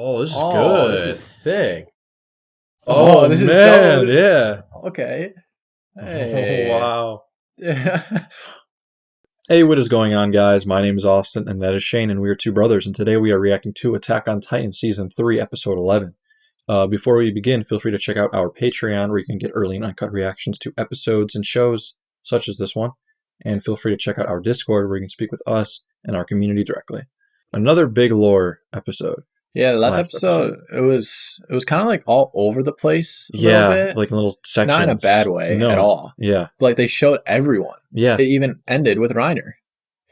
Oh, this is Oh, good. this is sick. Oh, this man, is dope. yeah. Okay. Oh, Hey. wow. Yeah. Hey, what is going on, guys? My name is Austin, and that is Shane, and we are two brothers, and today we are reacting to Attack on Titan Season 3, Episode 11. Before we begin, feel free to check out our Patreon, where you can get early and uncut reactions to episodes and shows such as this one, and feel free to check out our Discord, where you can speak with us and our community directly. Another big lore episode. Yeah, the last episode, it was kind of like all over the place a little bit. Like in little sections. Not in a bad way at all. Yeah. But like they showed everyone. Yeah. It even ended with Reiner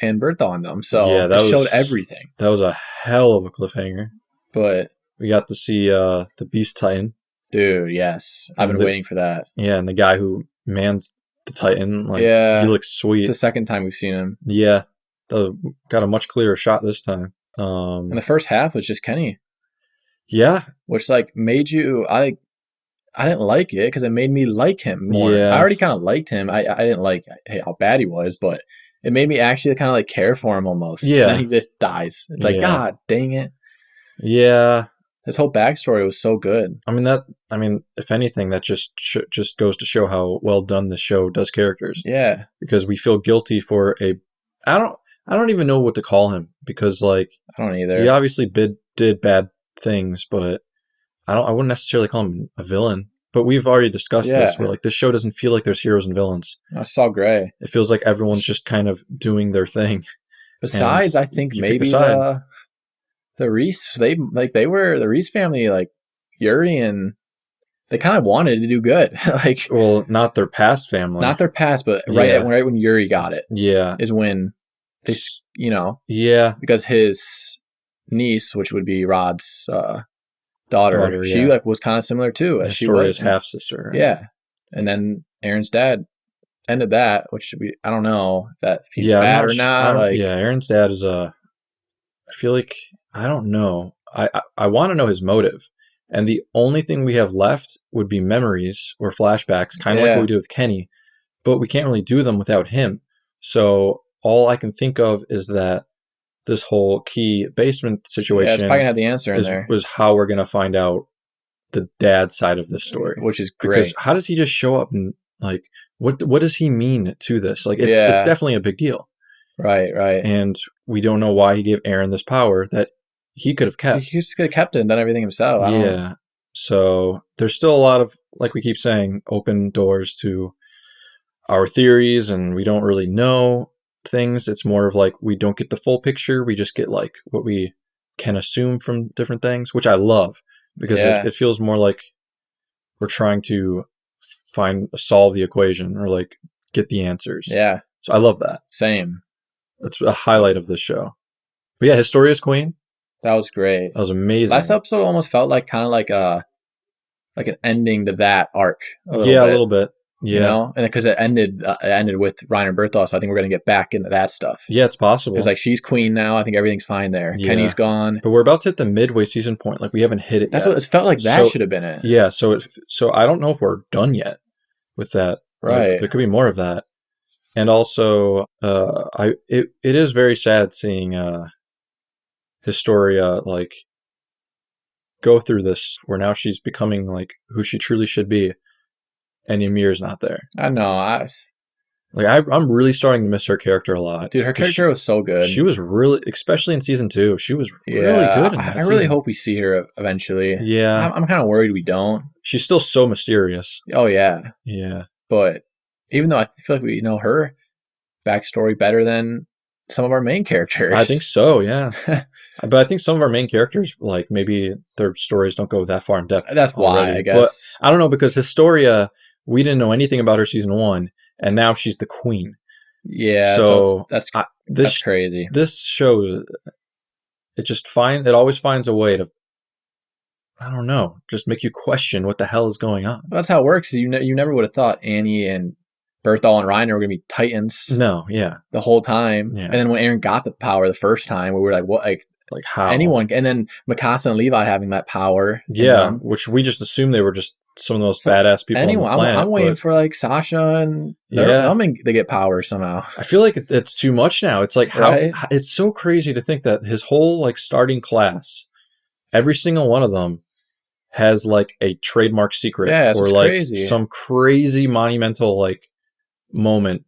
and Bertha on them. So yeah, it showed everything. That was a hell of a cliffhanger. But we got to see the Beast Titan. Dude, yes. I've been waiting for that. Yeah, and the guy who mans the Titan, like, he looks sweet. It's the second time we've seen him. Yeah. Got a much clearer shot this time. And the first half was just Kenny. Yeah. Which like made you I didn't like it because it made me like him more. Yeah. I already kind of liked him. I didn't like how bad he was, but it made me actually kind of like care for him almost. Yeah. And then he just dies. It's like, God dang it. Yeah. His whole backstory was so good. I mean, if anything, that just goes to show how well done the show does characters. Yeah. Because we feel guilty for I don't even know what to call him, because like I don't either. He obviously did bad things, but I wouldn't necessarily call him a villain. But we've already discussed this, where like this show doesn't feel like there's heroes and villains. I saw Gray. It feels like everyone's just kind of doing their thing. Besides, I think maybe the Reese, the Reese family, like Yuri, and they kind of wanted to do good. Like, well, not their past family, not their past, but right when Yuri got it, is when they, because his niece, which would be Rod's daughter, she like was kind of similar too. She was his half sister. Right? Yeah, and then Aaron's dad ended that, which I don't know if he's bad or not. Aaron's dad is I feel like I don't know. I want to know his motive, and the only thing we have left would be memories or flashbacks, kind of like what we did with Kenny, but we can't really do them without him. So all I can think of is that this whole key basement situation it's probably gonna have the answer in there. Was how we're gonna find out the dad side of this story, which is great. Because how does he just show up and like what does he mean to this? Like it's definitely a big deal, right? And we don't know why he gave Aaron this power that he could have kept. He just could have kept it and done everything himself. So there's still a lot of, like we keep saying, open doors to our theories, and we don't really know things. It's more of like we don't get the full picture. We just get like what we can assume from different things, which I love, because it feels more like we're trying to solve the equation or like get the answers. Yeah. So I love that. Same. That's a highlight of this show. But yeah, Historia's Queen. That was great. That was amazing. Last episode almost felt like kind of like an ending to that arc. A little bit. Yeah, you know, and because it ended with Reiner and Bertha, so I think we're gonna get back into that stuff. Yeah, it's possible. Because like she's queen now, I think everything's fine there. Yeah. Kenny's gone, but we're about to hit the midway season point. Like we haven't hit it. That's what it felt like. That should have been it. Yeah, so I don't know if we're done yet with that. Right, like, there could be more of that, and also, it is very sad seeing Historia like go through this, where now she's becoming like who she truly should be. And Ymir's not there. I know. I'm really starting to miss her character a lot. Dude, her character was so good. She was really, especially in season 2, she was really good in that I really hope we see her eventually. Yeah. I'm kind of worried we don't. She's still so mysterious. Oh, yeah. Yeah. But even though I feel like we know her backstory better than some of our main characters. I think so, yeah. But I think some of our main characters, like maybe their stories don't go that far in depth. That's why, I guess. But I don't know, because Historia, we didn't know anything about her season 1, and now she's the queen. Yeah, so that's crazy. This show, it always finds a way to, I don't know, just make you question what the hell is going on. That's how it works. You never would have thought Annie and Bertha and Reiner were going to be Titans. No, yeah. The whole time. Yeah. And then when Aaron got the power the first time, we were like, what? Like how? Anyone. And then Mikasa and Levi having that power. Yeah, which we just assumed they were just some of the most badass people on the planet. I'm waiting for like Sasha and them to get power somehow. I feel like it's too much now. It's like it's so crazy to think that his whole like starting class every single one of them has like a trademark secret or like crazy. Some crazy monumental like moment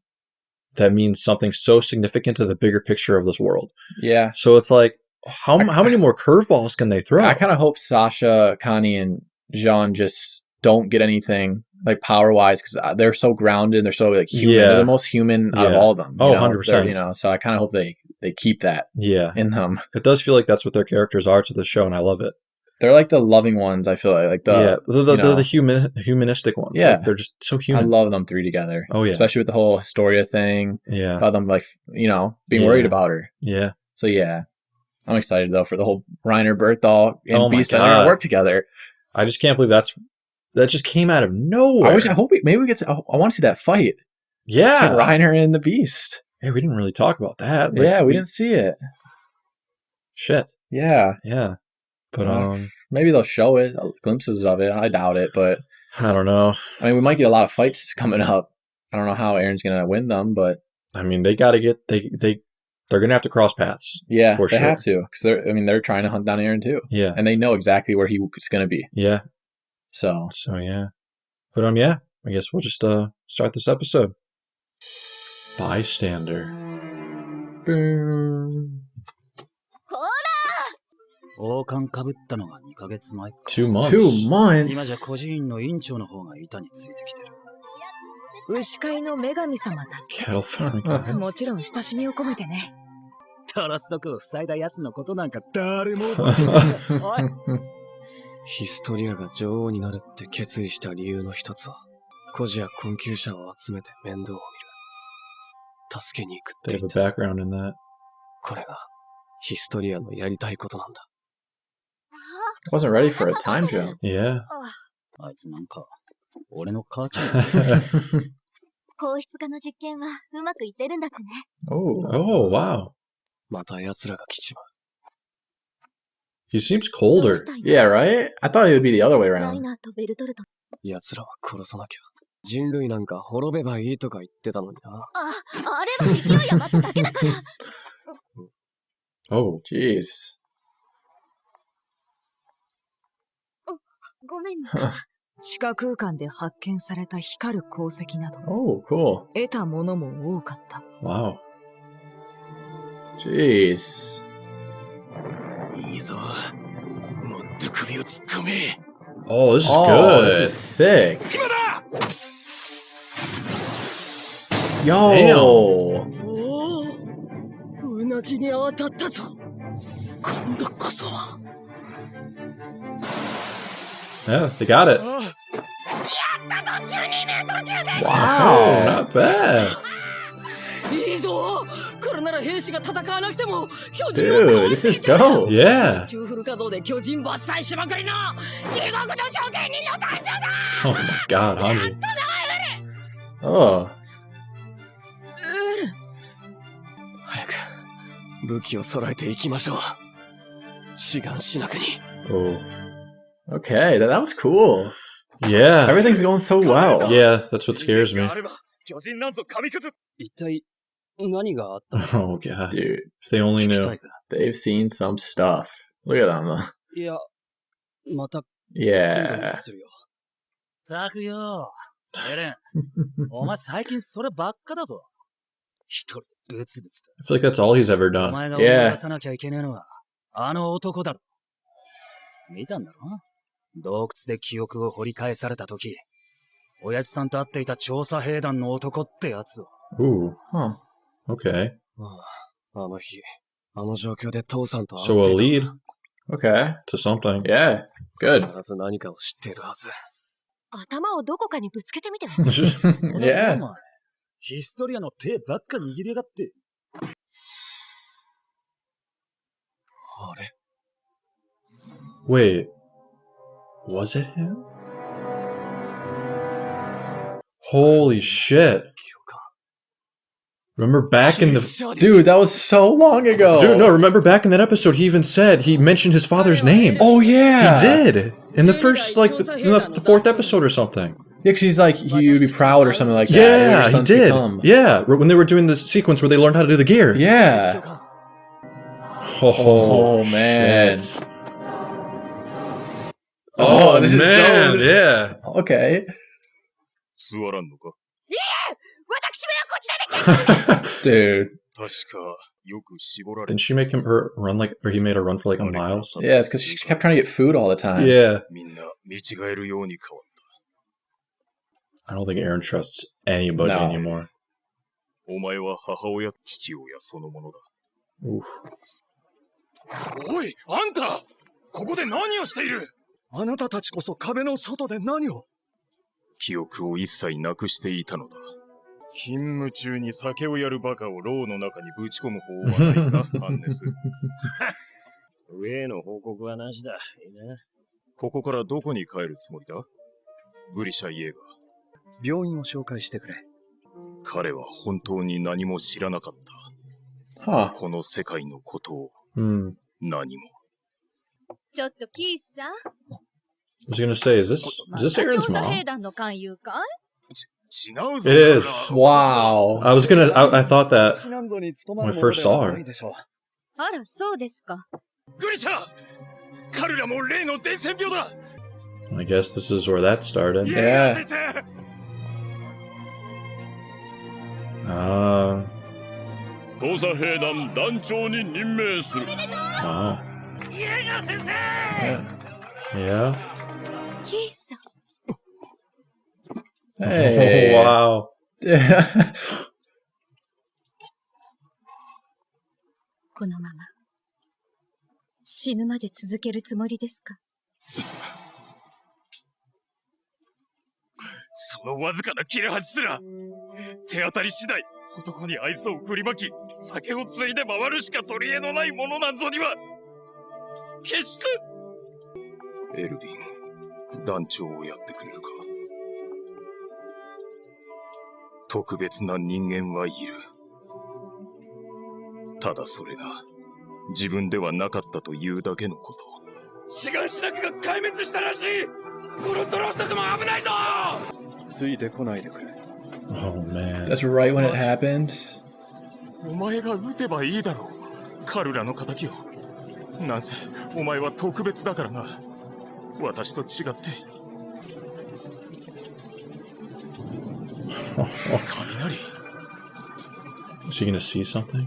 that means something so significant to the bigger picture of this world. Yeah. So it's like, how many more curveballs can they throw? I kind of hope Sasha, Connie, and Jean just don't get anything like power wise because they're so grounded and they're so like human. They're the most human out of all of them. Oh, 100%. You know, so I kind of hope they keep that in them. It does feel like that's what their characters are to the show, and I love it. They're like the loving ones. I feel like the humanistic ones. Yeah, like, they're just so human. I love them three together. Oh yeah, especially with the whole Historia thing. Yeah, about them like being worried about her. Yeah. So yeah, I'm excited though for the whole Reiner, Berthol, and Beast to work together. I just can't believe that just came out of nowhere. I hope maybe we get to. I want to see that fight. Yeah, Reiner and the Beast. Hey, we didn't really talk about that. Like, we didn't see it. Shit. Yeah. Yeah. But maybe they'll show it, glimpses of it. I doubt it, but I don't know. I mean, we might get a lot of fights coming up. I don't know how Aaron's gonna win them, but I mean, they got to get they're gonna have to cross paths. Yeah, for they sure. have to because they're trying to hunt down Aaron too. Yeah, and they know exactly where he's gonna be. Yeah. So yeah. But yeah, I guess we'll just start this episode. Bystander. Boom. 王冠かぶったのが2ヶ月前か。2 months. 2 months. 今じゃ孤児院の院長の方が板についてきてる。牛飼いの女神様だ。Cattle farming. もちろん親しみを込めてね。トロストクを塞いだ奴のことなんか誰も。ヒストリアが女王になるって決意した理由の一つは、孤児や困窮者を集めて面倒を見る。助けに行くって言って。They have a background in that. これがヒストリアのやりたいことなんだ。I wasn't ready for a time jump. Yeah. あいつなんか俺の母ちゃん。硬質化の実験はうまくいってるんだってね。Oh, wow. また奴らが来ちまう。He seems colder. Yeah, right? I thought it would be the other way around. 奴らは殺さなきゃ。人類なんか滅べばいいとか言ってたのにな。あれは勢い余っただけだから。Oh, jeez. ごめんね。地下空間で発見された光る鉱石など、cool. 得たものも多かった。Wow. Jeez. いいぞ。もっと首を突っ込め。Oh, this is good. This is sick. 今だ。Yo. うなじに当たったぞ。今度こそは。Yeah, they got it. Wow, not bad. Dude, this is dope. Yeah. Oh my god, Hanji. Oh. 早く武器を揃えていきましょう。志願しなくに。Oh. Okay, that was cool. Yeah. Everything's going so well. Yeah, that's what scares me. 一体何があった？ Oh god. Dude, if they only knew. They've seen some stuff. Look at them. いや、また Yeah. ザクよ。エレン、お前最近そればっかだぞ。一人ブツブツだ。 I feel like that's all he's ever お done. 前が思い出さなきゃいけねえのは、あの男だろ。見たんだろ？洞窟で記憶を掘り返されたとき、親父さんと会っていた調査兵団の男ってやつを。Ooh. Huh. Okay. あの日、あの状況で父さんと会 So って a いた。 lead Okay. to something. Yeah. Good. 必ず何かを知っているはず。頭をどこかにぶつけてみても。Yeah. ヒストリアの手ばっか握りやがって。あれ？ Wait. Was it him? Holy shit. Remember back in the... Dude, that was so long ago. Dude, no, remember back in that episode, he even said, he mentioned his father's name. Oh, yeah. He did. In the first, like, the fourth episode or something. Yeah, because he's like, you'd be proud or something like that. Yeah, he did. Yeah, when they were doing the sequence where they learned how to do the gear. Yeah. Oh, man. Shit. Oh, this man, is dope. yeah. Okay. 座らんのか Dude. 確か、よく絞られ Didn't she make her run like, or he made her run for like a mile? Yeah, it's because she kept trying to get food all the time. Yeah. みんな見違えるように変わっ I don't think Aaron trusts anybody No. anymore. た。お前は母親、父親そのものだ。 Oof. おい、あんたここで何をしている？あなたたちこそ壁の外で何を？記憶を一切なくしていたのだ。勤務中に酒をやるバカを牢の中にぶち込む方はないか、ハンネス。上への報告はなしだ。いいな。ここからどこに帰るつもりだ？グリシャイエーガー。病院を紹介してくれ。彼は本当に何も知らなかった。 Huh. この世界のことを Hmm. 何も。ちょっとキースさん。 I was gonna say, is this Aaron's 調査 mom? 兵団の勧誘かい？違うぞ。 It is. Wow. I was gonna. I thought that 避難所に勤ま when る I もの first では saw な her. いでしょう。あら、そうですか。グリシャ！彼らも例の伝染病だ。 I guess this is where that started. Yeah. 先生 調査兵団団長に任命する。 Oh. イエーガー先生 Yeah. キースさん。 Hey. Oh, wow. このまま死ぬまで続けるつもりですか？そのわずかな切れ端すら手当たり次第男に愛想を振りまき酒をついで回るしか取り柄のないものなんぞには決して。エルヴィン、団長をやってくれるか。特別な人間はいる。ただそれが自分ではなかったというだけのこと。志願しなくが壊滅したらしい。このドロストクも危ないぞ。ついてこないでくれ。 Oh man. That's right when it happened. お前が撃てばいいだろう。彼らの仇を。なんせお前は特別だからな。私と違って。雷。 Is he gonna see something?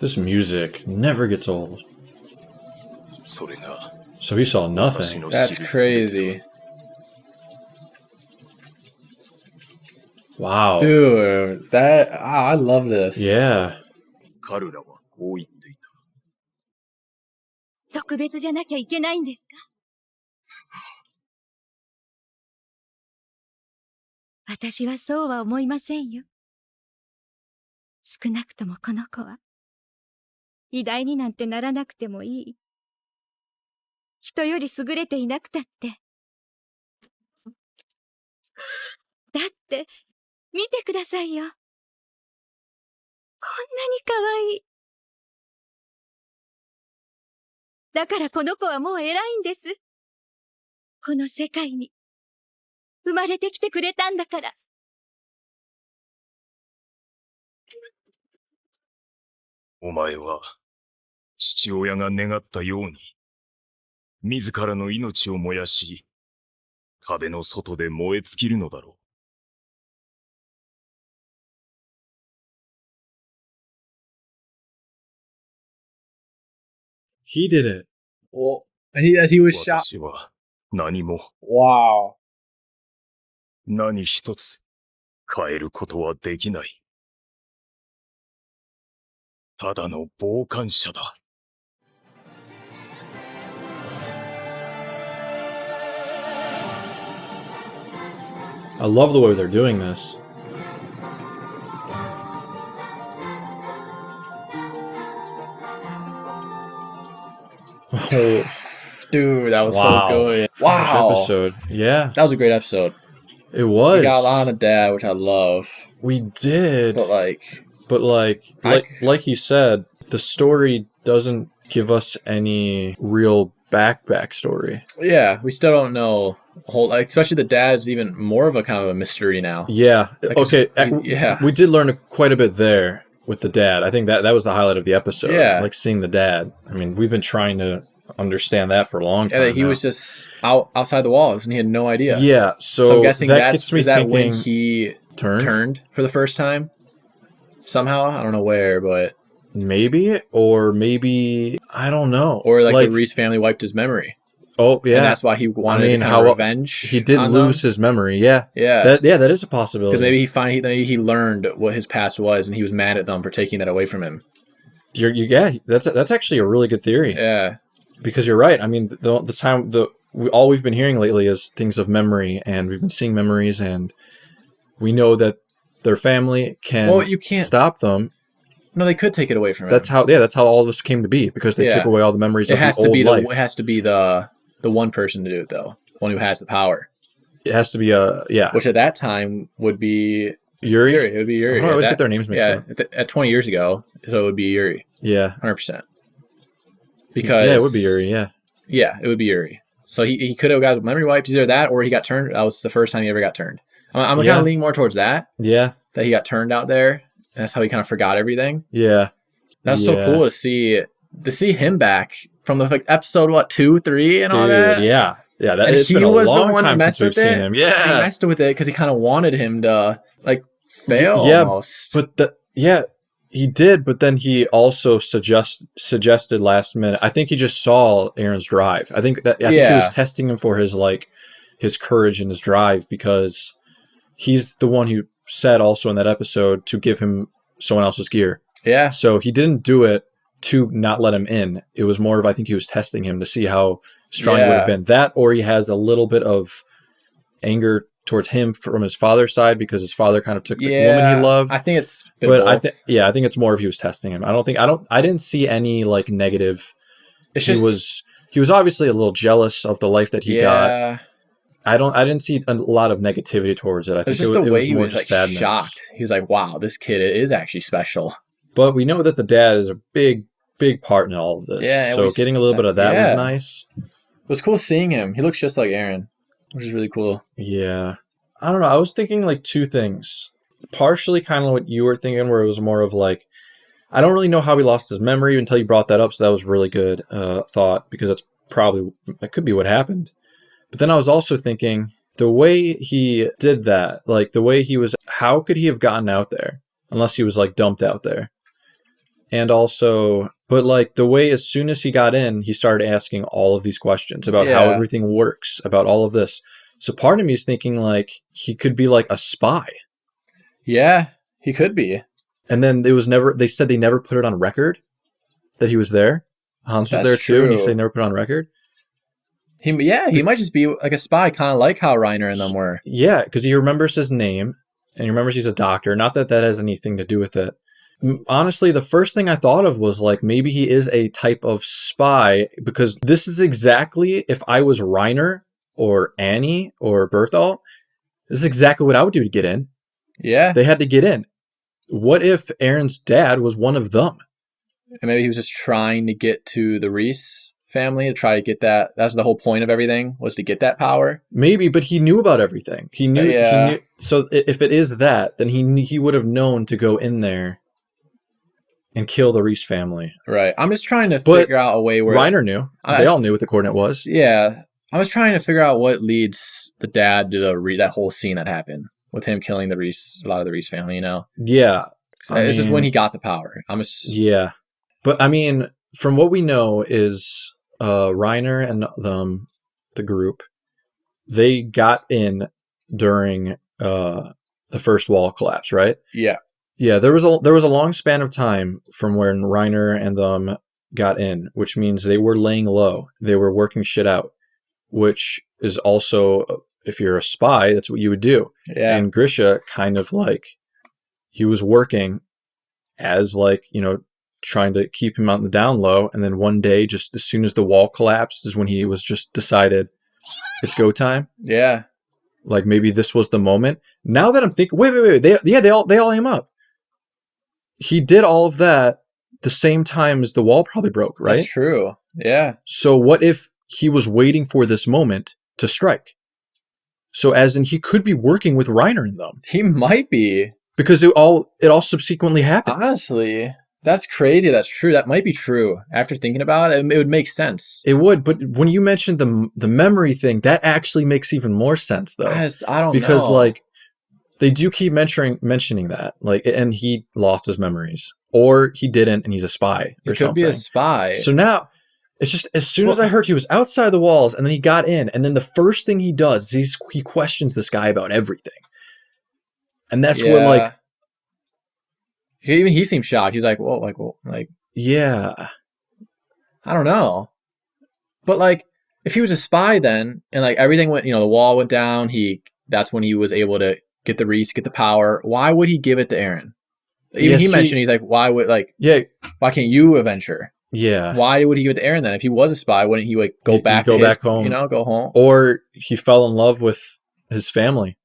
This music never gets old. それが So he saw 私 nothing. の That's 知る crazy. Wow. Dude, I love this. Yeah. 彼らはこう言っていた。特別じゃなきゃいけないんですか？私はそうは思いませんよ。少なくともこの子は偉大になんてならなくてもいい。人より優れていなくたって。だって見てくださいよ。こんなに可愛い。だからこの子はもう偉いんです。この世界に生まれてきてくれたんだから。お前は父親が願ったように自らの命を燃やし壁の外で燃え尽きるのだろう。He did it. Well, and he was shot. 私は何も Wow. 何一つ変えることはできない。ただの傍観者だ。I love the way they're doing this. Oh, Dude, that was Wow. so good. First Wow. episode. Yeah, That was a great episode. it was. We got a lot of dad, which I love. We did, But like he said, the story doesn't give us any real backstory. yeah, we still don't know a whole, like, especially the dad's even more of a kind of a mystery now. Yeah. Like, Okay. yeah. We did learn quite a bit there with the dad. I think that was the highlight of the episode. Yeah. Like seeing the dad. I mean, we've been trying to understand that for a long time. Yeah, he was just outside the walls and he had no idea. Yeah, so I'm guessing gets me is that thinking, when he turned for the first time? Somehow, I don't know where, but maybe, or maybe I don't know. Or like the Reese family wiped his memory. Oh yeah, and that's why he wanted to kind of revenge. He did lose his memory. Yeah, yeah, that is a possibility. Because maybe he learned what his past was, and he was mad at them for taking that away from him. Yeah, that's actually a really good theory. Yeah, because you're right. I mean, all we've been hearing lately is things of memory, and we've been seeing memories, and we know that their family can. Well, you can't stop them. No, they could take it away from him. That's how all of this came to be, because they took away all the memories of the old life. It has to be the one person to do it, though. One who has the power. It has to be Which at that time would be Yuri. It would be Yuri. I always get their names mixed up. At 20 years ago, so it would be Yuri. Yeah, 100%. Because it would be Yuri. Yeah, it would be Yuri. So he could have got memory wiped. Either that, or he got turned. That was the first time he ever got turned. I'm kind of leaning more towards that. Yeah, that he got turned out there. And that's how he kind of forgot everything. Yeah, that's so cool to see him back from the episode 2, 3, and all that. Yeah. Yeah, and he was the one that messed with it. Yeah, he messed with it because he kind of wanted him to fail. Almost. But he did. But then he also suggested last minute. I think he just saw Aaron's drive. I think he was testing him for his courage and his drive, because he's the one who said also in that episode to give him someone else's gear. Yeah. So he didn't do it to not let him in. It was more of, I think he was testing him to see how strong he would have been. That, or he has a little bit of anger towards him from his father's side, because his father kind of took the woman he loved. I think it's both. I think it's more of he was testing him. I didn't see any negative. He was obviously a little jealous of the life that he got. I didn't see a lot of negativity towards it. I think it was the way he was sadness. Shocked. He was like, wow, this kid is actually special. But we know that the dad is a big part in all of this. Yeah, so getting a little bit of that was nice. It was cool seeing him. He looks just like Aaron, which is really cool. Yeah. I don't know. I was thinking two things. Partially kind of what you were thinking, where it was more of I don't really know how he lost his memory until you brought that up. So that was really good thought, because that could be what happened. But then I was also thinking the way he did that, the way he was, how could he have gotten out there unless he was dumped out there? And also, but the way as soon as he got in, he started asking all of these questions about how everything works, about all of this. So part of me is thinking he could be a spy. Yeah, he could be. And then they said they never put it on record that he was there. Hans was there too, and he said they never put it on record. He might just be a spy, kind of like how Reiner and them were. Yeah, because he remembers his name, and he remembers he's a doctor. Not that has anything to do with it. Honestly, the first thing I thought of was maybe he is a type of spy, because this is exactly, if I was Reiner or Annie or Berthold, this is exactly what I would do to get in. Yeah. They had to get in. What if Aaron's dad was one of them? And maybe he was just trying to get to the Reese family to try to get that. That's the whole point of everything, was to get that power. Maybe, but he knew about everything. He knew. So if it is that, then he would have known to go in there and kill the Reese family. Right. I'm just trying to figure out a way where Reiner knew. They all knew what the coordinate was. Yeah. I was trying to figure out what leads the dad to that whole scene that happened with him killing a lot of the Reese family, Yeah. This is when he got the power. Yeah. But I mean, from what we know is Reiner and the group, they got in during the first wall collapse, right? Yeah. Yeah, there was a long span of time from when Reiner and them got in, which means they were laying low. They were working shit out, which is also, if you're a spy, that's what you would do. Yeah. And Grisha kind of he was working as trying to keep him on the down low. And then one day, just as soon as the wall collapsed, is when he was just decided it's go time. Yeah. Maybe this was the moment. Now that I'm thinking, wait. They all aim up. He did all of that the same time as the wall probably broke, right? That's true. Yeah. So what if he was waiting for this moment to strike? So as in, he could be working with Reiner and them. He might be. Because it all subsequently happened. Honestly, That's crazy. That's true. That might be true. After thinking about it, it would make sense. It would, but when you mentioned the memory thing, that actually makes even more sense, though. I don't know. Because, like, they do keep mentioning that. Like, and he lost his memories. Or he didn't, and he's a spy or something. He could be a spy. So now, it's just, as soon as I heard he was outside the walls, and then he got in, and then the first thing he does is he questions this guy about everything. And that's what, like... Even he seemed shocked. He was like, well, yeah. I don't know. But, like, if he was a spy then, and, like, everything went, the wall went down, that's when he was able to get the Reese, get the power. Why would he give it to Eren? Even he mentioned, he's like, why can't you avenge her? Yeah. Why would he give it to Eren then? If he was a spy, wouldn't he, like, go back home? Go home? Or he fell in love with his family.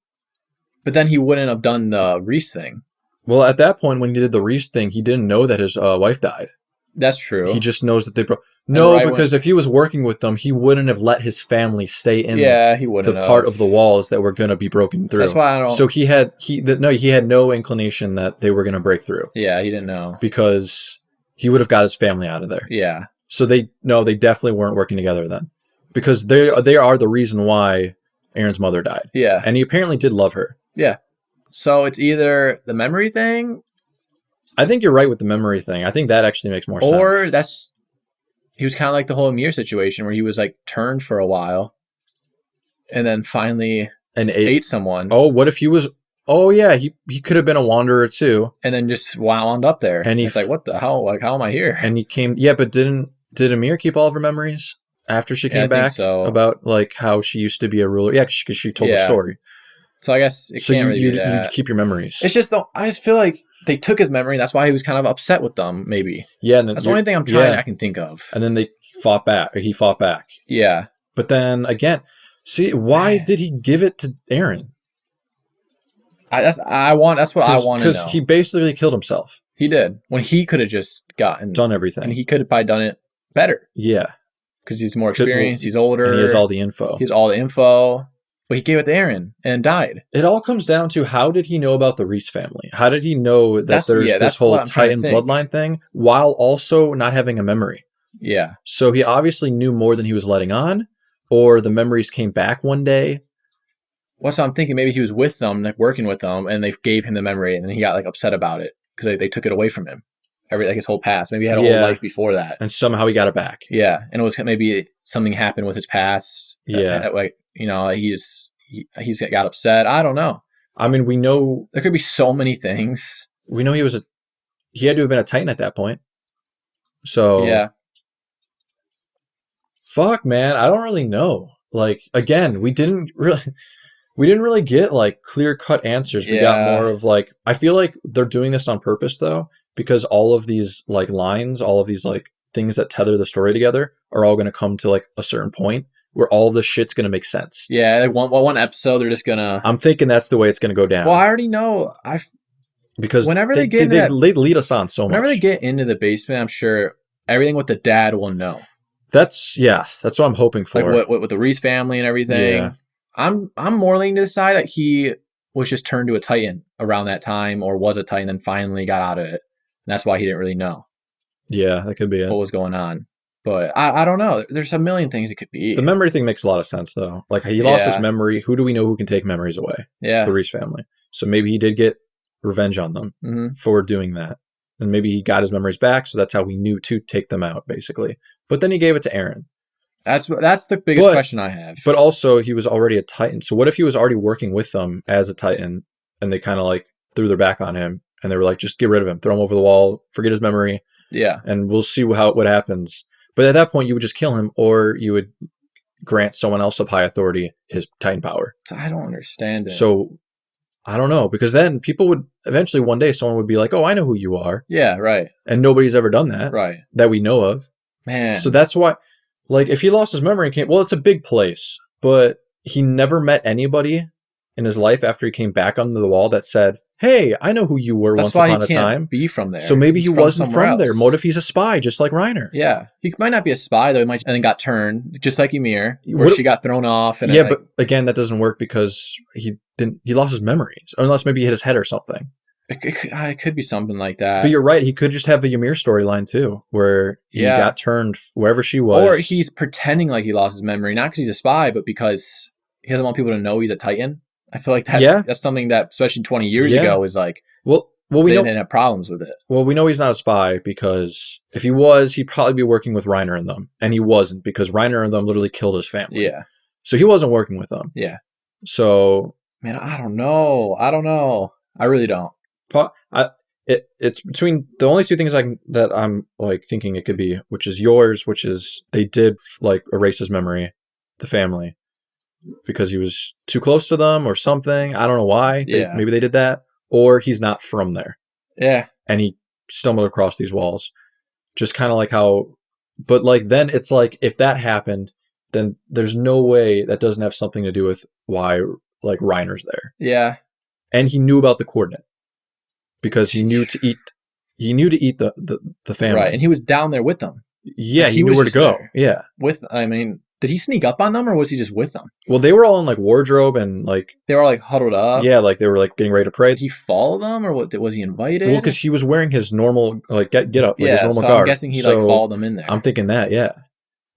But then he wouldn't have done the Reese thing. Well, at that point, when he did the Reese thing, he didn't know that his wife died. That's true. He just knows that they broke. No, because if he was working with them, he wouldn't have let his family stay in he wouldn't the part of the walls that were going to be broken through. So that's why I don't... So he had no inclination that they were going to break through. Yeah, he didn't know. Because he would have got his family out of there. Yeah. So they definitely weren't working together then. Because they are the reason why Eren's mother died. Yeah. And he apparently did love her. Yeah. So it's either the memory thing. I think you're right with the memory thing. I think that actually makes more sense. Or he was kind of like the whole Ymir situation where he was like turned for a while and then finally ate someone. Oh, what if he was... Oh, yeah, he could have been a wanderer too. And then just wound up there. And he's like, what the hell? Like, how am I here? And he came... Yeah, but did Ymir keep all of her memories after she came back? I think so. About like how she used to be a ruler? Yeah, because she told the story. So I guess it can't really do that. You'd keep your memories. It's just though, I just feel like they took his memory. That's why he was kind of upset with them, maybe. Yeah, and that's the only thing I can think of. And then he fought back. Yeah. But then again, see, why did he give it to Eren? That's what I want to know. Because he basically killed himself. He did. When he could have just done everything. And he could have probably done it better. Yeah. Because he's more experienced, he's older. And he has all the info. But he gave it to Eren and died. It all comes down to, how did he know about the Reese family? How did he know that there's this whole Titan bloodline thing while also not having a memory? Yeah. So he obviously knew more than he was letting on, or the memories came back one day. Well, so I'm thinking maybe he was with them, like working with them, and they gave him the memory, and then he got like upset about it because they took it away from him. Like his whole past. Maybe he had a whole life before that. And somehow he got it back. Yeah. And it was maybe something happened with his past. Yeah. He's got upset. I don't know. I mean, we know there could be so many things. We know he had to have been a Titan at that point. So yeah. Fuck, man. I don't really know. Like, again, we didn't really get like clear-cut answers. We got more of like, I feel like they're doing this on purpose though, because all of these like lines, all of these like things that tether the story together are all going to come to like a certain point where all this shit's going to make sense. Yeah, like one episode, they're just going to... I'm thinking that's the way it's going to go down. Well, I already know. Because whenever they lead us on so much. Whenever they get into the basement, I'm sure everything with the dad will know. That's what I'm hoping for. Like with the Reese family and everything. Yeah. I'm more leaning to the side that he was just turned to a Titan around that time, or was a Titan and finally got out of it. And that's why he didn't really know. Yeah, that could be it. What was going on. But I don't know. There's a million things it could be. The memory thing makes a lot of sense, though. Like, he lost his memory. Who do we know who can take memories away? Yeah. The Reese family. So maybe he did get revenge on them for doing that. And maybe he got his memories back, so that's how we knew to take them out, basically. But then he gave it to Eren. That's the biggest question I have. But also, he was already a Titan. So what if he was already working with them as a Titan, and they kind of like threw their back on him, and they were like, just get rid of him, throw him over the wall, forget his memory. Yeah. And we'll see what happens. But at that point, you would just kill him, or you would grant someone else of high authority his Titan power. I don't understand it. So, I don't know. Because then people would, eventually one day, someone would be like, oh, I know who you are. Yeah, right. And nobody's ever done that. Right. That we know of. Man. So that's why, like, if he lost his memory and came, well, it's a big place. But he never met anybody in his life after he came back onto the wall that said, hey, I know who you were once upon a time. Be from there. So maybe he wasn't from there. What if he's a spy, just like Reiner? Yeah, he might not be a spy though. He might and then got turned, just like Ymir, where she got thrown off. And but again, that doesn't work because he lost his memories, unless maybe he hit his head or something. It could be something like that. But you're right. He could just have a Ymir storyline too, where he got turned wherever she was. Or he's pretending like he lost his memory, not because he's a spy, but because he doesn't want people to know he's a Titan. I feel like that's something that, especially 20 years ago, is like, well, we didn't have problems with it. Well, we know he's not a spy because if he was, he'd probably be working with Reiner and them. And he wasn't because Reiner and them literally killed his family. Yeah. So he wasn't working with them. Yeah. So. Man, I don't know. I really don't. It's between the only two things that I'm like thinking it could be, which is yours, which is they did like erase his memory, the family, because he was too close to them or something. I don't know why. Maybe they did that, or he's not from there. Yeah, and he stumbled across these walls, just kind of like how. But like then it's like if that happened, then there's no way that doesn't have something to do with why like Reiner's there. Yeah, and he knew about the coordinate. Because he knew to eat the family. Right, and he was down there with them. Yeah, he knew where to go. Yeah. Did he sneak up on them or was he just with them? Well, they were all in like wardrobe and like... They were like huddled up? Yeah, like they were like getting ready to pray. Did he follow them or what? Was he invited? Well, because he was wearing his normal like get up, like his normal guard. I'm guessing he like followed them in there. I'm thinking that, yeah.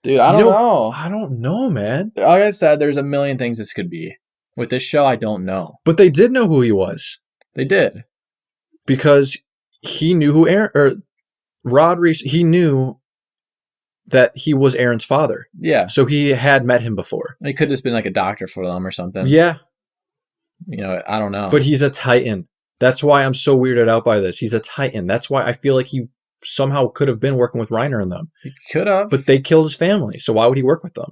Dude, I don't know. I don't know, man. Like I said, there's a million things this could be. With this show, I don't know. But they did know who he was. They did. Because he knew who Rod Reese, he knew that he was Aaron's father. Yeah. So he had met him before. He could have just been like a doctor for them or something. Yeah. I don't know. But he's a Titan. That's why I'm so weirded out by this. He's a Titan. That's why I feel like he somehow could have been working with Reiner and them. He could have. But they killed his family. So why would he work with them?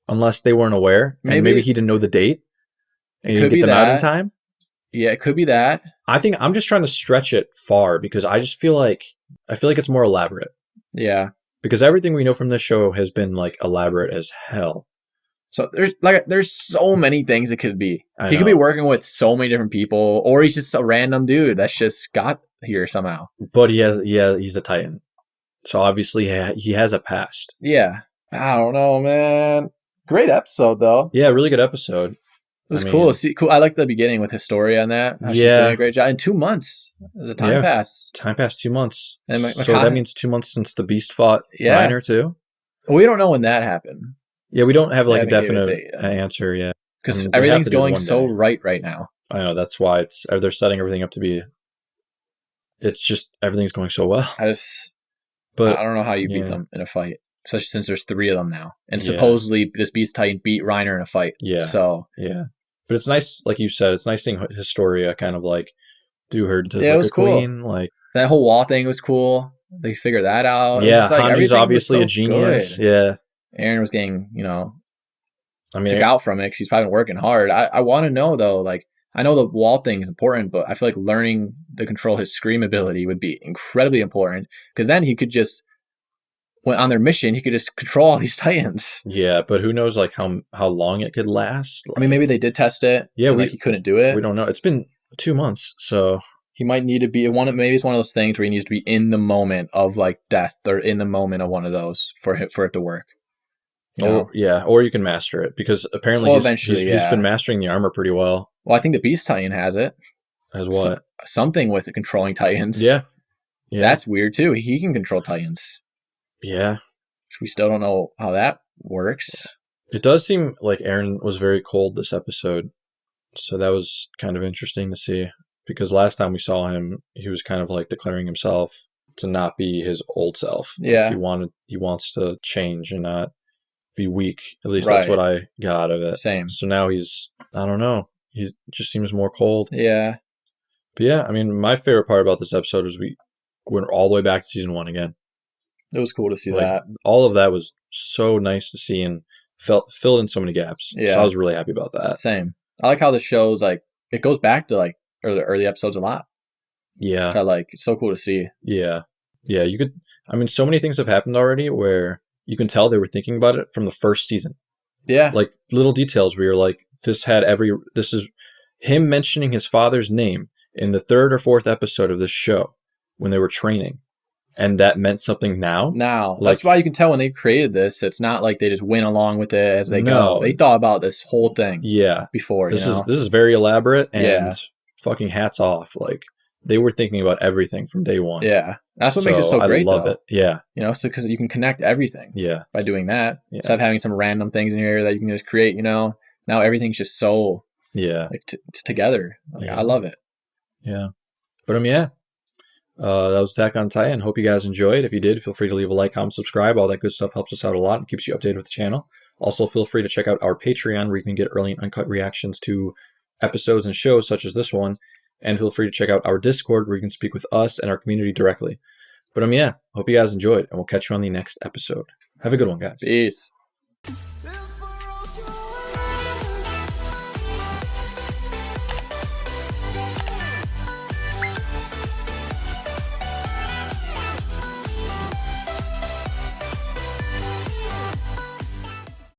Unless they weren't aware. And maybe he didn't know the date. And he didn't get them out in time. Yeah, it could be that. I think I'm just trying to stretch it far because I just feel like it's more elaborate. Yeah. Because everything we know from this show has been like elaborate as hell. So there's so many things it could be. He could be working with so many different people, or he's just a random dude that's just got here somehow. But he's a Titan. So obviously he has a past. Yeah. I don't know, man. Great episode though. Yeah, really good episode. It was cool. Cool. I like the beginning with Historia on that. She's doing a great job. In 2 months, the time passed. Time passed 2 months. And so that means 2 months since the Beast fought Reiner too. We don't know when that happened. Yeah, we don't have like a definite answer yet because everything's going so right now. I know that's why they're setting everything up to be. It's just everything's going so well. I don't know how you beat them in a fight. Especially since there's 3 of them now. And supposedly this Beast Titan beat Reiner in a fight. Yeah. So. Yeah. But it's nice, like you said, it's nice seeing Historia kind of like do her to like a queen. Like that whole wall thing was cool. They figured that out. Yeah. Hanji's obviously a genius. Good. Yeah. Aaron was getting, took out from it because he's probably been working hard. I want to know though, like, I know the wall thing is important, but I feel like learning to control his scream ability would be incredibly important because then he could just, when on their mission, he could just control all these Titans. Yeah, but who knows like how long it could last? Like, I mean, maybe they did test it. Yeah, he couldn't do it. We don't know. It's been 2 months, so he might need to be maybe it's one of those things where he needs to be in the moment of like death or in the moment of one of those for it to work. Or you can master it because apparently he's been mastering the armor pretty well. Well, I think the Beast Titan has it. As what? Something with it controlling Titans. Yeah. That's weird too. He can control Titans. Yeah. We still don't know how that works. It does seem like Aaron was very cold this episode. So that was kind of interesting to see. Because last time we saw him, he was kind of like declaring himself to not be his old self. Yeah. He wants to change and not be weak. At least that's what I got out of it. Same. So now I don't know. He just seems more cold. Yeah. But yeah, I mean, my favorite part about this episode is we went all the way back to season 1 again. It was cool to see that. All of that was so nice to see and filled in so many gaps. Yeah. So I was really happy about that. Same. I like how the show's like, it goes back to like early episodes a lot. Yeah. Which I like. It's so cool to see. Yeah. Yeah. So many things have happened already where you can tell they were thinking about it from the first season. Yeah. Like little details where you're like, this is him mentioning his father's name in the 3rd or 4th episode of this show when they were training. And that meant something now. That's why you can tell when they created this, it's not like they just went along with it as they go. They thought about this whole thing. Yeah. Before, this is very elaborate and fucking hats off. Like they were thinking about everything from day one. Yeah. That's what makes it so great, I love it. Yeah. You know, so because you can connect everything. Yeah. By doing that. Yeah. Instead of having some random things in here that you can just create, you know, now everything's just so like together. Like, I love it. Yeah. But yeah. That was Attack on Titan. Hope you guys enjoyed. If you did, feel free to leave a like, comment, subscribe. All that good stuff helps us out a lot and keeps you updated with the channel. Also, feel free to check out our Patreon where you can get early and uncut reactions to episodes and shows such as this one. And feel free to check out our Discord where you can speak with us and our community directly. But yeah, hope you guys enjoyed, and we'll catch you on the next episode. Have a good one, guys. Peace.